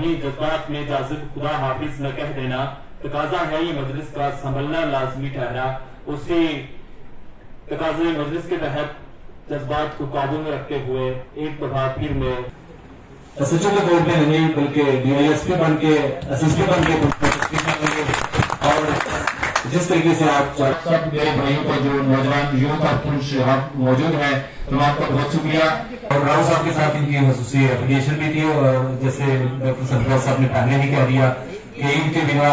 रूहानी जज्बात में जाजिब खुदा हाफिज न कह देना तकाजा है ये मजलिस का संभलना लाजमी ठहरा। उसी तकाजे मजलिस के तहत जज्बात को काबू में रखते हुए एक दफा फिर मैं एसएचओ के बोर्ड में नहीं बल्कि डीआईएसपी बन के एसएसपी बन के और जिस तरीके से आप सब मेरे भाइयों का जो नौजवान युवक और पुरुष आप मौजूद हैं तो मैं आपका बहुत शुक्रिया। और राव साहब के साथ इनकी खसूसी एफिलिएशन भी थी और जैसे डॉक्टर सरफराज साहब ने पहले भी कह दिया कि इनके बिना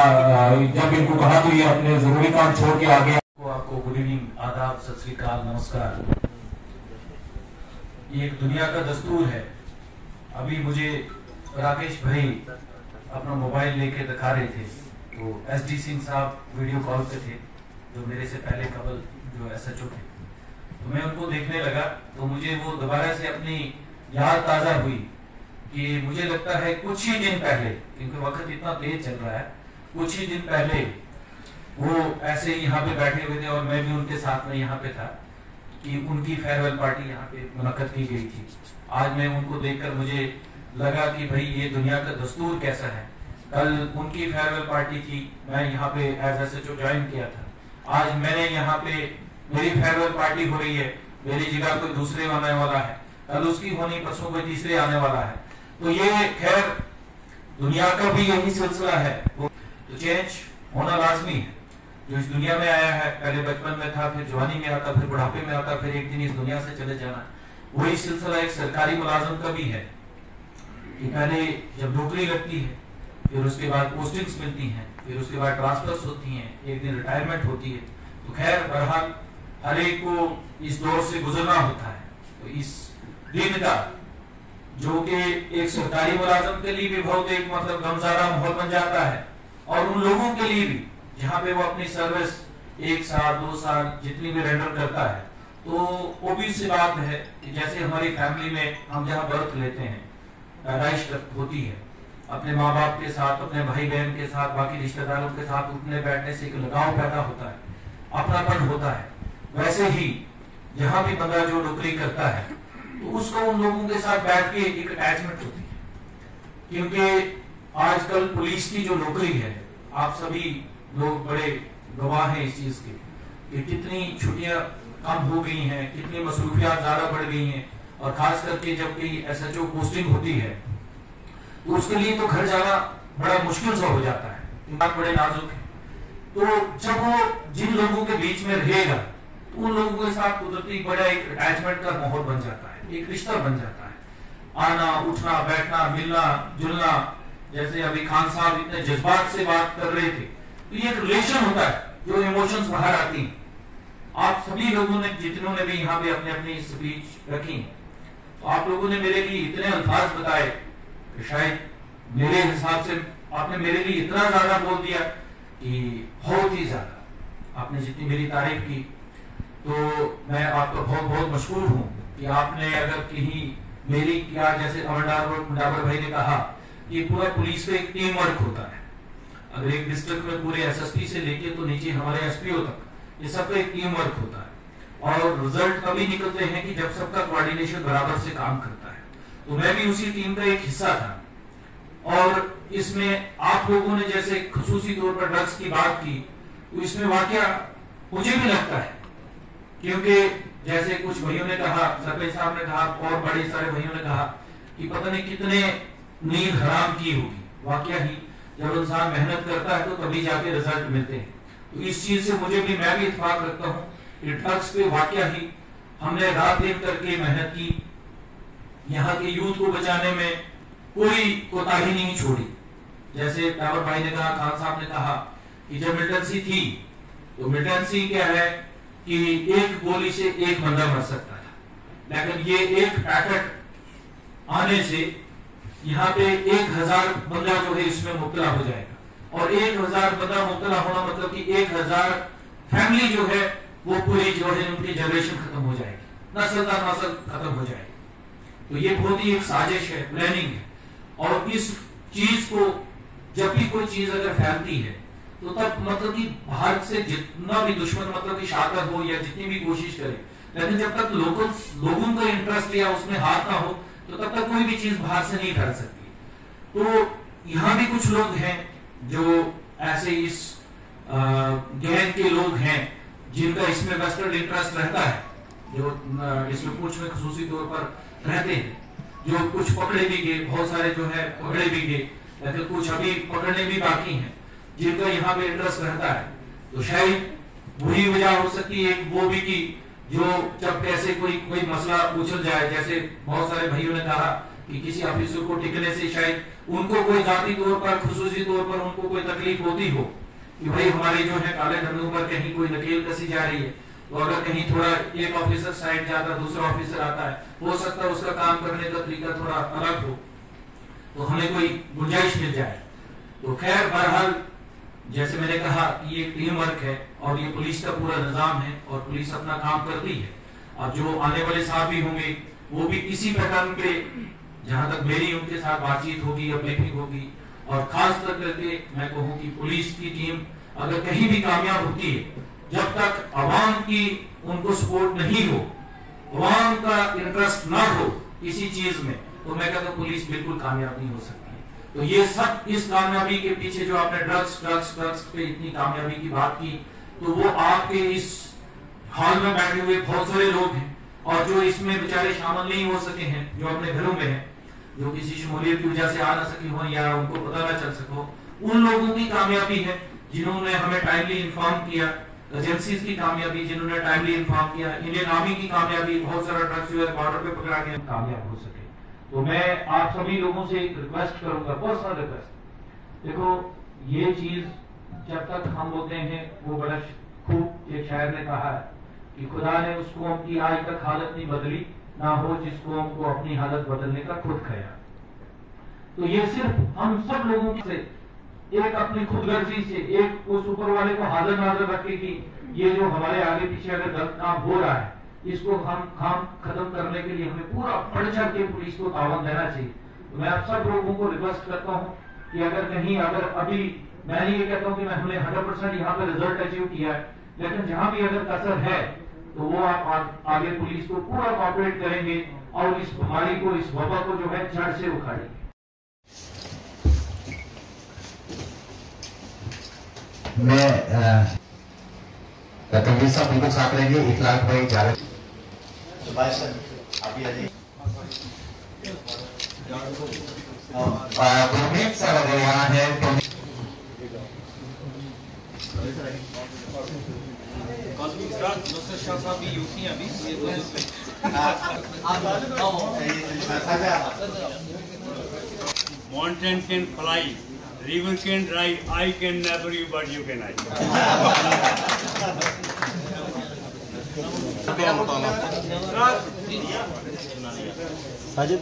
जब इनको कहा तो ये अपने जरूरी काम छोड़ के आ गए। आपको गुड इवनिंग, आदाब, सत श्री अकाल, नमस्कार। ये एक दुनिया का दस्तूर है। अभी मुझे राकेश भाई अपना मोबाइल लेके दिखा रहे थे तो एसडी सिंह साहब वीडियो कॉल पे थे जो मेरे से पहले कबल जो एसएचओ थे, तो मैं उनको देखने लगा तो मुझे वो दोबारा से अपनी याद ताजा हुई कि मुझे लगता है कुछ ही दिन पहले, क्योंकि वक्त इतना तेज चल रहा है, कुछ ही दिन पहले वो ऐसे यहाँ पे बैठे हुए थे और मैं भी उनके साथ में यहाँ पे था कि उनकी फेयरवेल पार्टी यहाँ पे मुनक्कद की गई थी। आज मैं उनको देखकर मुझे लगा कि भाई ये दुनिया का दस्तूर कैसा है। कल उनकी फेयरवेल पार्टी थी, मैं यहाँ पे एज एसएचओ ज्वाइन किया था। आज मैंने यहाँ पे मेरी फेयरवेल पार्टी हो रही है, मेरी जगह कोई दूसरे आने वाला है, कल उसकी होनी, परसों कोई तीसरे आने वाला है। तो ये खैर दुनिया का भी यही सिलसिला है। तो चेंज होना लाजमी है। जो इस दुनिया में आया है, पहले बचपन में था, फिर जवानी में आता, फिर बुढ़ापे में आता, फिर एक दिन इस दुनिया से चले जाना। वही सिलसिला एक सरकारी मुलाजिम का भी है कि पहले जब नौकरी लगती है, फिर उसके बाद पोस्टिंग्स मिलती हैं, फिर उसके बाद ट्रांसफर्स होती हैं, एक दिन रिटायरमेंट होती है। तो खैर बहरहाल हर एक को इस दौर से गुजरना होता है। तो इस दिन का जो कि एक सरकारी मुलाजिम के लिए भी बहुत एक मतलब गमज़ारा माहौल बन जाता है और उन लोगों के लिए भी जहाँ पे वो अपनी सर्विस 1 साल 2 साल जितनी भी रेंडर करता है, तो ओबीसी सी बात है कि जैसे हमारी फैमिली में हम जहाँ बर्थ लेते हैं, पैदाइश होती है, अपने माँ बाप के साथ, अपने भाई बहन के साथ, बाकी रिश्तेदारों के साथ उठने बैठने से एक लगाव पैदा होता है, अपनापन होता है। वैसे ही जहाँ भी बंदा जो नौकरी करता है तो उसको उन लोगों के साथ बैठ के एक अटैचमेंट होती है। क्योंकि आजकल पुलिस की जो नौकरी है, आप सभी लोग बड़े गवाह हैं इस चीज के कि कितनी छुट्टियां कम हो गई हैं, कितनी मसरूफियात ज्यादा बढ़ गई हैं, और खास करके जब कोई एसएचओ पोस्टिंग होती है तो उसके लिए तो घर जाना बड़ा मुश्किल सा हो जाता है, बात बड़े नाजुक है। तो जब वो जिन लोगों के बीच में रहेगा तो उन लोगों के साथ कुदरती बड़ा एक अटैचमेंट का माहौल बन जाता है, एक रिश्ता बन जाता है। आना उठना बैठना मिलना जुलना, जैसे अभी खान साहब इतने जज्बात से बात कर रहे थे, तो ये एक रिलेशन होता है जो इमोशंस बाहर आती हैं। आप सभी लोगों ने जितनों ने भी यहाँ पे अपने अपनी स्पीच रखी, तो आप लोगों ने मेरे लिए इतने अल्फाज बताए कि शायद मेरे हिसाब से आपने मेरे लिए इतना ज्यादा बोल दिया कि बहुत ही ज्यादा आपने जितनी मेरी तारीफ की, तो मैं आपका बहुत बहुत मशहूर हूँ कि आपने अगर कहीं मेरी क्या, जैसे अमरडाबर भाई ने कहा कि पूरा पुलिस का एक टीम वर्क होता है। अगर एक डिस्ट्रिक्ट में पूरे एसएसपी से लेके तो नीचे हमारे एसपीओ तक, ये सबका एक टीम वर्क होता है और रिजल्ट तभी निकलते हैं कि जब सबका कोऑर्डिनेशन बराबर से काम करता है। तो मैं भी उसी टीम का एक हिस्सा था और इसमें आप लोगों ने जैसे खुसूसी तौर पर ड्रग्स की बात की, तो इसमें वाकया मुझे भी लगता है, क्योंकि जैसे कुछ भाइयों ने कहा, सरपंच साहब ने कहा और बड़े सारे भाइयों ने कहा कि पता नहीं कितने नींद हराम की होगी। वाकया ही जब इंसान मेहनत करता है तो तभी जाके रिजल्ट मिलते हैं। तो इस चीज से मैं भी इत्तेफाक रखता हूँ कि ड्रग्स पे वाकया ही हमने रात दिन करके मेहनत की, यहाँ के यूथ को बचाने में कोई कोताही नहीं छोड़ी। जैसे टावर भाई ने कहा, खान साहब ने कहा कि जब मिलिटेंसी थी तो मिलिटेंसी क्या है कि एक गोली से एक बंदा मर सकता था, लेकिन ये एक पैकेट आने से यहाँ पे 1000 बंदा जो है इसमें मुब्तला हो जाएगा, और 1000 बंदा मुब्तला होना मतलब कि 1000 फैमिली जो है वो पूरी जो है उनकी जनरेशन खत्म हो जाएगी, नस्ल दर नस्ल खत्म हो जाएगी। तो ये बहुत ही एक साजिश है, प्लानिंग है। और इस चीज को जब भी कोई चीज अगर फैलती है तो तब मतलब कि भारत से जितना भी दुश्मन मतलब कि शातिर हो या जितनी भी कोशिश करे, लेकिन जब तक लोगों का इंटरेस्ट या उसमें हाथ ना हो तो तब तक कोई भी चीज बाहर से नहीं फैल सकती। तो यहाँ भी कुछ लोग हैं जो ऐसे इस गैंग के लोग हैं जिनका इसमें वेस्टेड इंटरेस्ट रहता है, जो इसमें कुछ में खुसूसी तौर पर रहते हैं, जो कुछ पकड़े भी गए, बहुत सारे जो है पकड़े भी गए, लेकिन कुछ अभी पकड़ने भी बाकी हैं जिनका यहाँ पे इंटरेस्ट रहता है। तो शायद वही वजह हो सकती है वो भी कि जो जब कैसे कोई मसला उछल जाए, जैसे बहुत सारे भाइयों ने कहा कि किसी ऑफिसर को टिकने से शायद उनको कोई जाती तौर पर खुसूसी तौर पर उनको कोई तकलीफ होती हो कि भाई हमारे जो है काले धंधों पर कहीं कोई नकेल कसी जा रही है, तो अगर कहीं थोड़ा एक ऑफिसर साइड जाता है, दूसरा ऑफिसर आता है, हो सकता है उसका काम करने का तरीका थोड़ा अलग हो, तो हमें कोई गुंजाइश मिल जाए। तो खैर बहरहाल जैसे मैंने कहा कि ये टीम वर्क है और ये पुलिस का पूरा निजाम है और पुलिस अपना काम करती है। अब जो आने वाले साहब भी होंगे वो भी इसी पैटर्न पे, जहां तक मेरी उनके साथ बातचीत होगी या ब्रीफिंग होगी, और खास कर करके मैं कहूँ कि पुलिस की टीम अगर कहीं भी कामयाब होती है, जब तक अवाम की उनको सपोर्ट नहीं हो, अवाम का इंटरेस्ट ना हो किसी चीज में, तो मैं कहता हूँ पुलिस बिल्कुल कामयाब नहीं हो सकती। तो ये सब इस कामयाबी के पीछे जो आपने ड्रग्स पे इतनी कामयाबी की बात की, तो वो आपके इस हॉल में बैठे हुए बहुत सारे लोग हैं और जो इसमें बेचारे शामिल नहीं हो सके हैं, जो अपने घरों में हैं, जो किसी शमूलियत की वजह से आ ना सके हो या उनको पता ना चल सको, उन लोगों की कामयाबी है जिन्होंने हमें टाइमली इन्फॉर्म किया, एजेंसीज की कामयाबी जिन्होंने टाइमली इन्फॉर्म किया, इंडियन आर्मी की कामयाबी, बहुत सारा ड्रग्स जो है बॉर्डर पे पकड़ा के कामयाब हो सके। तो मैं आप सभी लोगों से एक रिक्वेस्ट करूंगा, पर्सनल रिक्वेस्ट, देखो ये चीज जब तक हम होते हैं, वो बड़ा खूब एक शायर ने कहा है कि खुदा ने उस कौम की आज तक हालत नहीं बदली, ना हो जिस कौम को अपनी हालत बदलने का खुद ख्याल। तो ये सिर्फ हम सब लोगों से एक अपनी खुदगर्जी से, एक उस ऊपर वाले को हाजिर नाजर रखे कि ये जो हमारे आगे पीछे अगर गलत काम हो रहा है, इसको हम काम खत्म करने के लिए हमें पूरा बढ़ चढ़ के पुलिस को तावन देना चाहिए। तो मैं आप सब लोगों को रिक्वेस्ट करता हूँ कि अगर कहीं, अगर अभी मैं नहीं ये कहता हूँ कि हमने 100% यहाँ पे रिजल्ट अचीव किया है, लेकिन जहां भी अगर कसर है तो वो आप आगे पुलिस को पूरा कोऑपरेट करेंगे और इस बीमारी को, इस वबा को जो है जड़ से उखाड़ेंगे। मैं तनवीर साहब बिल्कुल साथ रहेंगे, इखलाक भाई जावेद सुभाष सर आप भी आइए, गुरमीत सर अगर यहाँ है तो Mountain can fly, river can dry, I can never you, but you can I. Sajid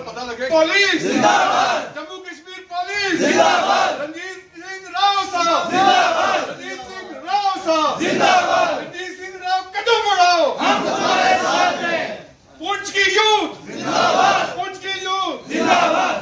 पता लगे पुलिस जिंदाबाद, जम्मू कश्मीर पुलिस जिंदाबाद, रणजीत सिंह राव साहब जिंदाबाद, रणजीत सिंह राव साहब जिंदाबाद, रणजीत सिंह राव कदम बढ़ाओ, हम तुम्हारे साथ हैं, पुंछ की यूथ जिंदाबाद, पुंछ की यूथ जिंदाबाद।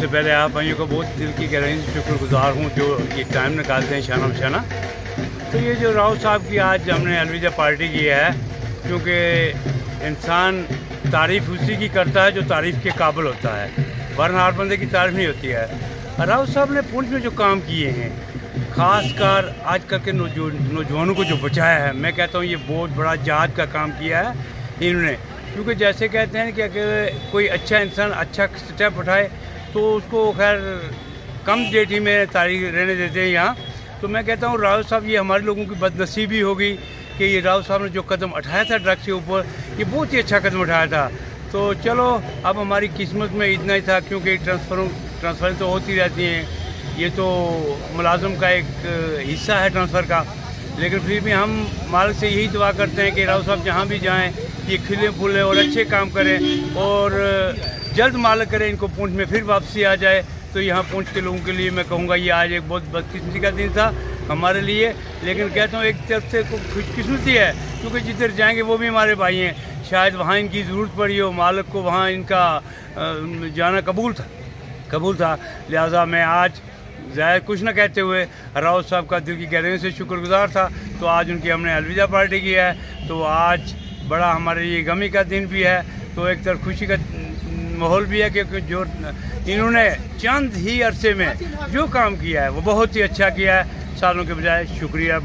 सबसे पहले आप भाइयों को बहुत दिल की गहराई से शुक्रगुजार हूँ जो ये टाइम निकालते हैं शाना बशाना। तो ये जो राव साहब की आज हमने अलविदा पार्टी की है, क्योंकि इंसान तारीफ़ उसी की करता है जो तारीफ़ के काबिल होता है, वरना हर बंदे की तारीफ़ नहीं होती है। राव साहब ने पुंछ में जो काम किए हैं, ख़ासकर आजकल के नौजवानों को जो बचाया है, मैं कहता हूँ ये बहुत बड़ा जहाद का काम किया है इन्होंने। क्योंकि जैसे कहते हैं कि अगर कोई अच्छा इंसान अच्छा स्टेप उठाए तो उसको खैर कम जेठी में तारीख रहने देते हैं यहाँ। तो मैं कहता हूँ राव साहब, ये हमारे लोगों की बदनसीबी होगी कि ये राव साहब ने जो कदम उठाया था ड्रग्स के ऊपर, ये बहुत ही अच्छा कदम उठाया था। तो चलो अब हमारी किस्मत में इतना ही था, क्योंकि ट्रांसफ़र तो होती रहती हैं, ये तो मुलाजम का एक हिस्सा है ट्रांसफ़र का। लेकिन फिर भी हम मालिक से यही दुआ करते हैं कि राव साहब जहाँ भी जाएँ ये खिले फूले और अच्छे काम करें और जल्द मालिक करें, इनको पुंछ में फिर वापसी आ जाए। तो यहाँ पुंछ के लोगों के लिए मैं कहूँगा ये आज एक बहुत बदकिस्मती का दिन था हमारे लिए, लेकिन कहता हूँ एक तरफ से खुशकिस्मती है, क्योंकि जिधर जाएंगे वो भी हमारे भाई हैं। शायद वहाँ इनकी ज़रूरत पड़ी हो, मालिक को वहाँ इनका जाना कबूल था। लिहाजा मैं आज ज़्यादा कुछ न कहते हुए राव साहब का दिल की गहराई से शुक्रगुजार था। तो आज उनकी हमने अलविदा पार्टी की है, तो आज बड़ा हमारे लिए गमी का दिन भी है। तो एक तरफ खुशी का माहौल भी है, क्योंकि जो इन्होंने चंद ही अरसे में जो काम किया है वो बहुत ही अच्छा किया है, सालों के बजाय। शुक्रिया।